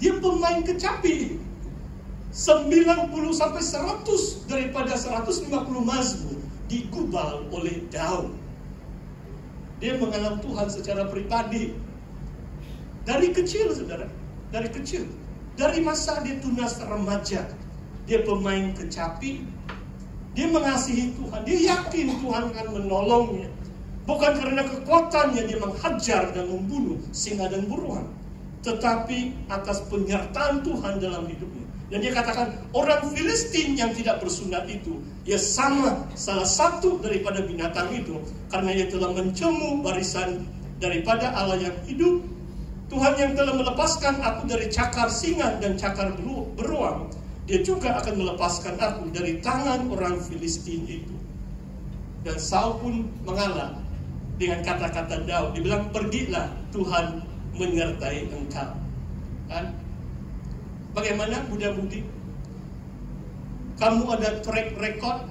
Dia pemain kecapi. 90 sampai 100 daripada 150 mazmur digubal oleh Daud. Dia mengenal Tuhan secara pribadi. Dari kecil, saudara. Dari kecil. Dari masa dia tunas remaja. Dia pemain kecapi. Dia mengasihi Tuhan. Dia yakin Tuhan akan menolongnya. Bukan karena kekuatannya dia menghajar dan membunuh singa dan beruang. Tetapi atas penyertaan Tuhan dalam hidupnya. Dan dia katakan, orang Filistin yang tidak bersunat itu, ia sama salah satu daripada binatang itu. Karena ia telah mencemu barisan daripada Allah yang hidup. Tuhan yang telah melepaskan aku dari cakar singa dan cakar beruang. Dia juga akan melepaskan aku dari tangan orang Filistin itu. Dan Saul pun mengalah dengan kata-kata Daud. Dia bilang, pergilah, Tuhan menyertai engkau. Kan? Bagaimana muda-mudi? Kamu ada track record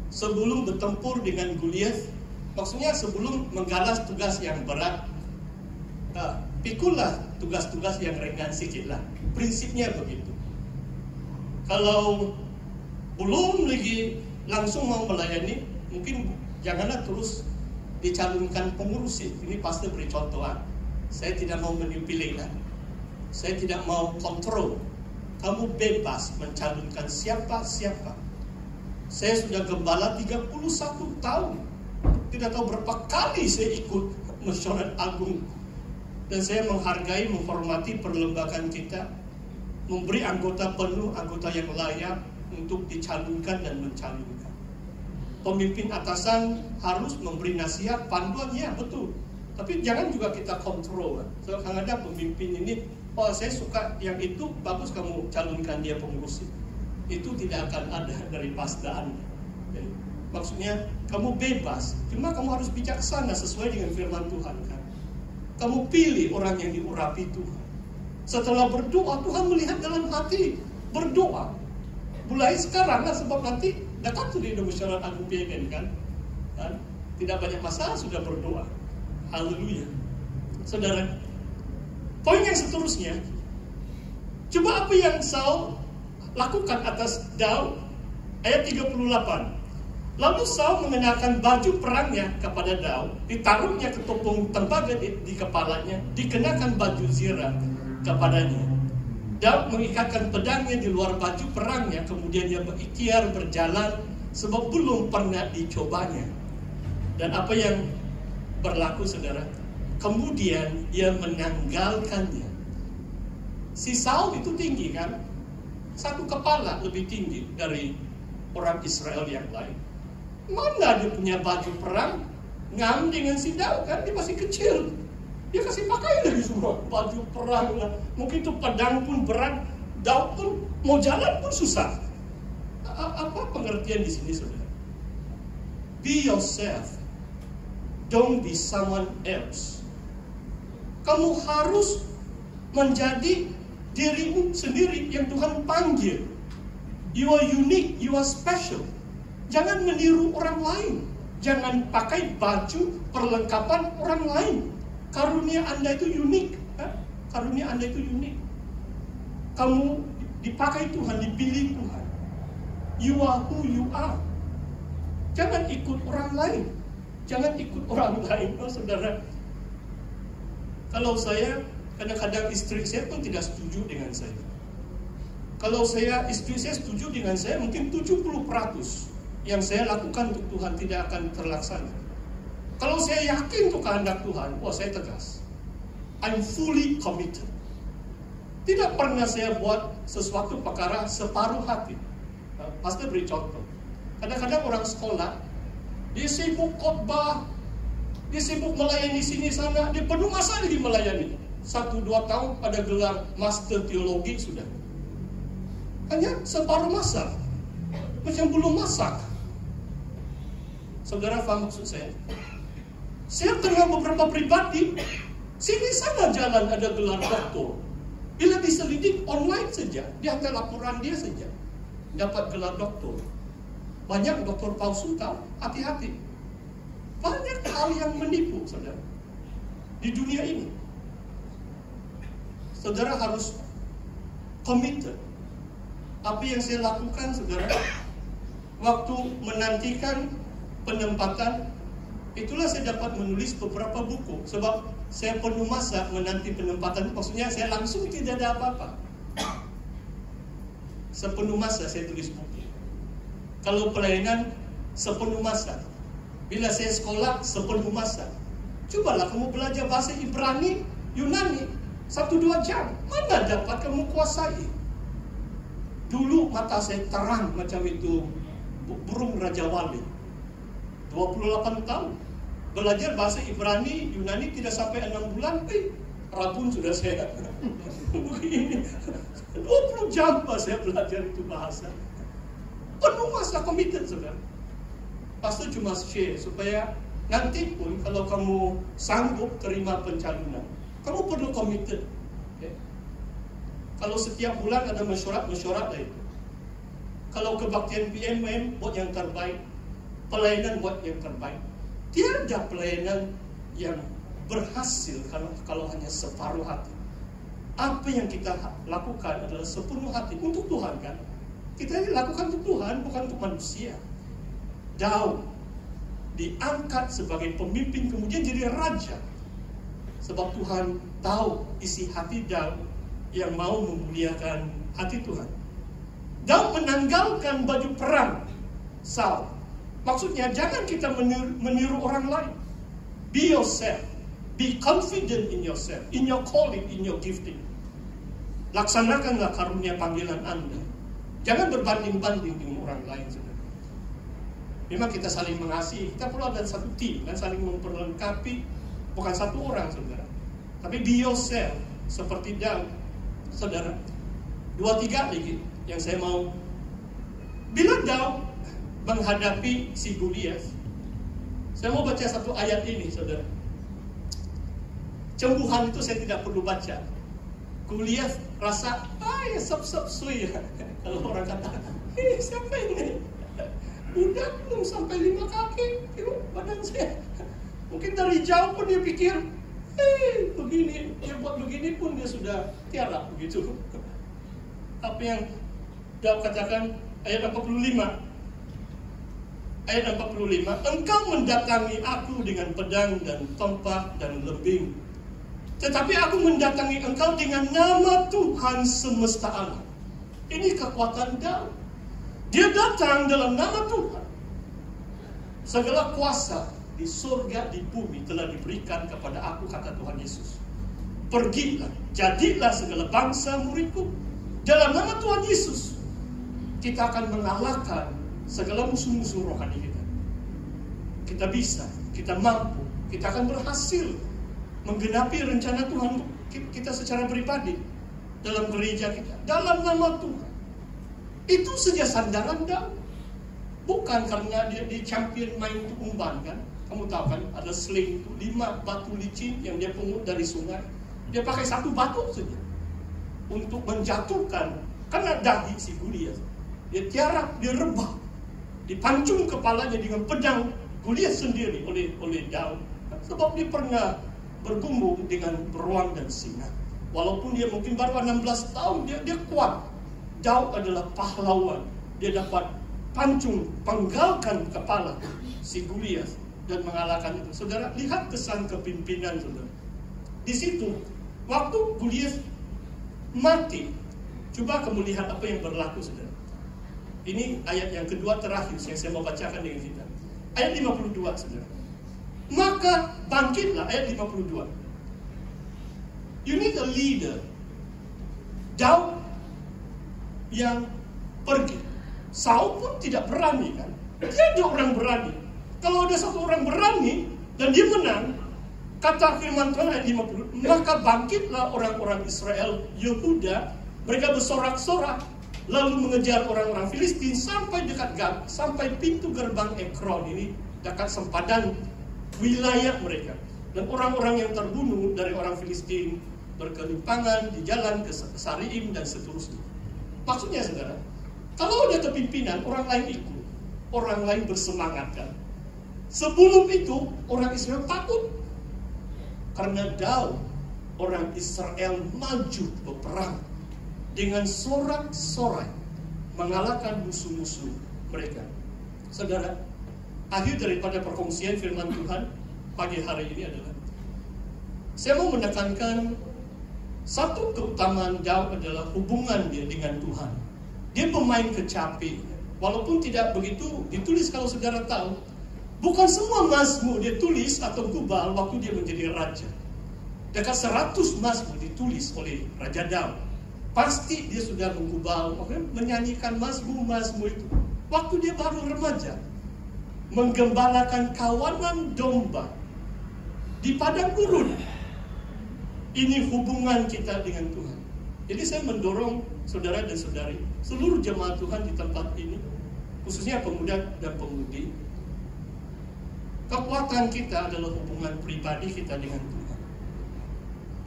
sebelum bertempur dengan Goliath? Maksudnya sebelum menggalas tugas yang berat, pikulah tugas-tugas yang ringan sikitlah. Prinsipnya begitu. Kalau belum lagi langsung mau melayani, mungkin janganlah terus dicalonkan pengurus. Ini pasti beri contohan. Saya tidak mau manipulate. Saya tidak mau kontrol. Kamu bebas mencalonkan siapa-siapa. Saya sudah gembala 31 tahun. Tidak tahu berapa kali saya ikut mesyuarat agung. Dan saya menghargai, menghormati perlembagaan kita. Memberi anggota penuh, anggota yang layak untuk dicalonkan dan mencalonkan. Pemimpin atasan harus memberi nasihat, panduan, ya betul. Tapi jangan juga kita kontrol. So, kalau ada pemimpin ini, oh saya suka yang itu, bagus kamu calonkan dia pengurus. Itu tidak akan ada dari pasdaan. Maksudnya kamu bebas, cuma kamu harus bijaksana sesuai dengan firman Tuhan kan. Kamu pilih orang yang diurapi Tuhan. Setelah berdoa, Tuhan melihat dalam hati. Berdoa. Mulai sekarang lah, sebab nanti datang sudah di Musyawarah Agung PMN kan. Tidak banyak masalah sudah berdoa. Haleluya. Saudara, poin yang seterusnya, coba apa yang Saul lakukan atas Daud. Ayat 38. Lalu Saul mengenakan baju perangnya kepada Daud, ditaruhnya ketopong tembaga di kepalanya, dikenakan baju zirah kepadanya. Daud mengikatkan pedangnya di luar baju perangnya, kemudian dia berikhtiar berjalan sebab belum pernah dicobanya. Dan apa yang berlaku, saudara? Kemudian dia menanggalkannya. Si Saul itu tinggi kan? Satu kepala lebih tinggi dari orang Israel yang lain. Mana dia punya baju perang? Ngam dengan si Daud kan? Dia masih kecil. Dia kasih pakai lagi semua baju perang lah. Mungkin itu pedang pun berat. Daud pun mau jalan pun susah. Apa pengertian di sini, saudara? Be yourself. Don't be someone else. Kamu harus menjadi dirimu sendiri yang Tuhan panggil. You are unique, you are special. Jangan meniru orang lain. Jangan pakai baju perlengkapan orang lain. Karunia Anda itu unik. Karunia Anda itu unik. Kamu dipakai Tuhan, dipilih Tuhan. You are who you are. Jangan ikut orang lain. Jangan ikut orang lain, saudara. Kalau saya, kadang-kadang istri saya pun tidak setuju dengan saya. Kalau istri saya setuju dengan saya, mungkin 70% yang saya lakukan untuk Tuhan tidak akan terlaksana. Kalau saya yakin untuk kehendak Tuhan, saya tegas. I'm fully committed. Tidak pernah saya buat sesuatu perkara separuh hati. Pasti beri contoh. Kadang-kadang orang sekolah, dia sibuk khotbah, dia sibuk melayani sini sana, dia penuh masa dia melayani. 1-2 tahun ada gelar master teologi sudah. Hanya separuh masa, macam belum masak. Saudara faham maksud saya? Saya kenal beberapa pribadi, sini sana jalan ada gelar doktor. Bila diselidik online saja, dia hantar laporan dia saja, dapat gelar doktor. Banyak doktor palsu tahu, hati-hati. Banyak hal yang menipu, saudara, di dunia ini. Saudara harus committed. Apa yang saya lakukan, saudara, waktu menantikan penempatan, itulah saya dapat menulis beberapa buku. Sebab saya penuh masa menanti penempatan, maksudnya saya langsung tidak ada apa-apa. Sepenuh masa saya tulis buku. Kalau pelayanan, sepenuh masa. Bila saya sekolah, sepenuh masa. Cobalah kamu belajar bahasa Ibrani, Yunani, 1-2 jam. Mana dapat kamu kuasai? Dulu mata saya terang macam itu burung Raja Wali. 28 tahun. Belajar bahasa Ibrani, Yunani tidak sampai 6 bulan. Rabun sudah saya. Begini. 20 jam saya belajar itu bahasa. Penuh masa committed, saudara. Pastor cuma share supaya nanti pun kalau kamu sanggup terima pencalonan, kamu perlu committed. Okay? Kalau setiap bulan ada mesyuarat lah itu. Kalau kebaktian PMM buat yang terbaik, pelayanan buat yang terbaik. Tiada pelayanan yang berhasil kalau hanya separuh hati. Apa yang kita lakukan adalah sepenuh hati untuk Tuhan, kan? Kita ini lakukan untuk Tuhan, bukan untuk manusia. Daud diangkat sebagai pemimpin, kemudian jadi raja. Sebab Tuhan tahu isi hati Daud yang mau memuliakan hati Tuhan. Daud menanggalkan baju perang Saul. Maksudnya jangan kita meniru orang lain. Be yourself. Be confident in yourself, in your calling, in your gifting. Laksanakanlah karunia panggilan Anda. Jangan berbanding-banding dengan orang lain, saudara. Memang kita saling mengasihi. Kita perlu ada satu tim dan saling memperlengkapi. Bukan satu orang, saudara. Tapi be yourself seperti Daud, saudara. 2-3 lagi yang saya mau. Bila Daud menghadapi si Goliat, saya mau baca satu ayat ini, saudara. Cembuhan itu saya tidak perlu baca. Goliat rasa, ya sep-sep sui. Kalau orang kata, siapa ini? Budak belum sampai 5 kaki, badan saya. Mungkin dari jauh pun dia pikir, begini, dia buat begini pun dia sudah tiarap begitu. Apa yang Daud katakan, ayat 45. Ayat 45, engkau mendatangi aku dengan pedang dan tombak dan lembing. Tetapi aku mendatangi engkau dengan nama Tuhan semesta alam. Ini kekuatan Daud. Dia datang dalam nama Tuhan. Segala kuasa di surga, di bumi telah diberikan kepada aku, kata Tuhan Yesus. Pergilah, jadilah segala bangsa muridku. Dalam nama Tuhan Yesus, kita akan mengalahkan segala musuh-musuh rohani kita. Kita bisa, kita mampu, kita akan berhasil menggenapi rencana Tuhan kita secara pribadi dalam gereja kita, dalam nama Tuhan. Itu saja sandaran Daud. Bukan karena dia di champion main untuk umpan, kan? Kamu tahu kan, ada sling itu 5 batu licin yang dia pungut dari sungai. Dia pakai 1 batu saja untuk menjatuhkan, karena dahi si Goliat. Dia tiarap, dia rebah, dipancung kepalanya dengan pedang Goliat sendiri oleh Daud. Sebab dia pernah bergumul dengan beruang dan singa. Walaupun dia mungkin baru 16 tahun, dia kuat. Daud adalah pahlawan. Dia dapat pancung, penggalkan kepala si Goliat dan mengalahkan itu. Saudara, lihat kesan kepimpinan, saudara. Di situ, waktu Goliat mati, coba kamu lihat apa yang berlaku, saudara. Ini ayat yang kedua terakhir yang saya mau bacakan dengan kita. Ayat 52, saudara. Maka bangkitlah, ayat 52. You need a leader. Daud yang pergi. Saul pun tidak berani, kan? Tiada orang berani. Kalau ada satu orang berani dan dia menang, kata firman Tuhan ayat 50, maka bangkitlah orang-orang Israel, Yehuda, mereka bersorak-sorak lalu mengejar orang-orang Filistin sampai dekat Gad, sampai pintu gerbang Ekron ini, dekat sempadan wilayah mereka. Dan orang-orang yang terbunuh dari orang Filistin berkelimpangan di jalan ke Sarim dan seterusnya. Maksudnya, saudara, kalau ada kepimpinan, orang lain ikut, orang lain bersemangat, kan? Sebelum itu orang Israel takut karena Daud, orang Israel maju berperang dengan sorak-sorai mengalahkan musuh-musuh mereka. Saudara, akhir daripada perkongsian firman Tuhan pagi hari ini adalah, saya mau menekankan satu keutamaan Daud adalah hubungan dia dengan Tuhan. Dia pemain kecapi. Walaupun tidak begitu ditulis, kalau saudara tahu, bukan semua mazmur dia tulis atau gubal waktu dia menjadi raja. Dekat 100 mazmur ditulis oleh Raja Daud. Pasti dia sudah menggubal, menyanyikan mazmur-mazmur itu waktu dia baru remaja, menggembalakan kawanan domba di padang gurun. Ini hubungan kita dengan Tuhan. Jadi saya mendorong saudara dan saudari, seluruh jemaat Tuhan di tempat ini, khususnya pemuda dan pemudi, kekuatan kita adalah hubungan pribadi kita dengan Tuhan.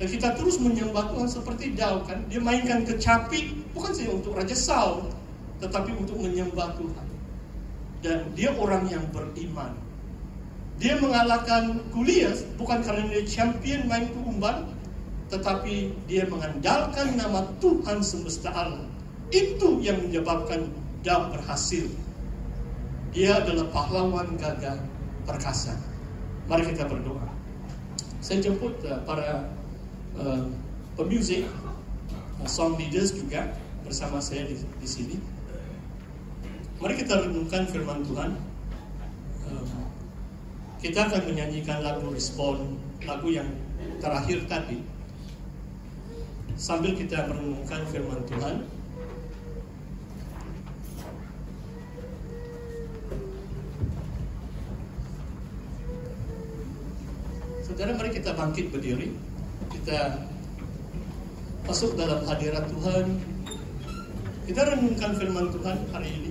Dan kita terus menyembah Tuhan seperti Daud, kan? Dia mainkan kecapi, bukan saja untuk Raja Saul, tetapi untuk menyembah Tuhan. Dan dia orang yang beriman. Dia mengalahkan Goliat bukan karena dia champion main keumban, tetapi dia mengandalkan nama Tuhan semesta alam. Itu yang menyebabkan Daud berhasil. Dia adalah pahlawan gagah perkasa. Mari kita berdoa. Saya jemput para pemusik, song leaders juga bersama saya di sini. Mari kita renungkan firman Tuhan. Kita akan menyanyikan lagu respon, lagu yang terakhir tadi, sambil kita merenungkan firman Tuhan. Saudara, mari kita bangkit berdiri. Kita masuk dalam hadirat Tuhan. Kita renungkan firman Tuhan hari ini.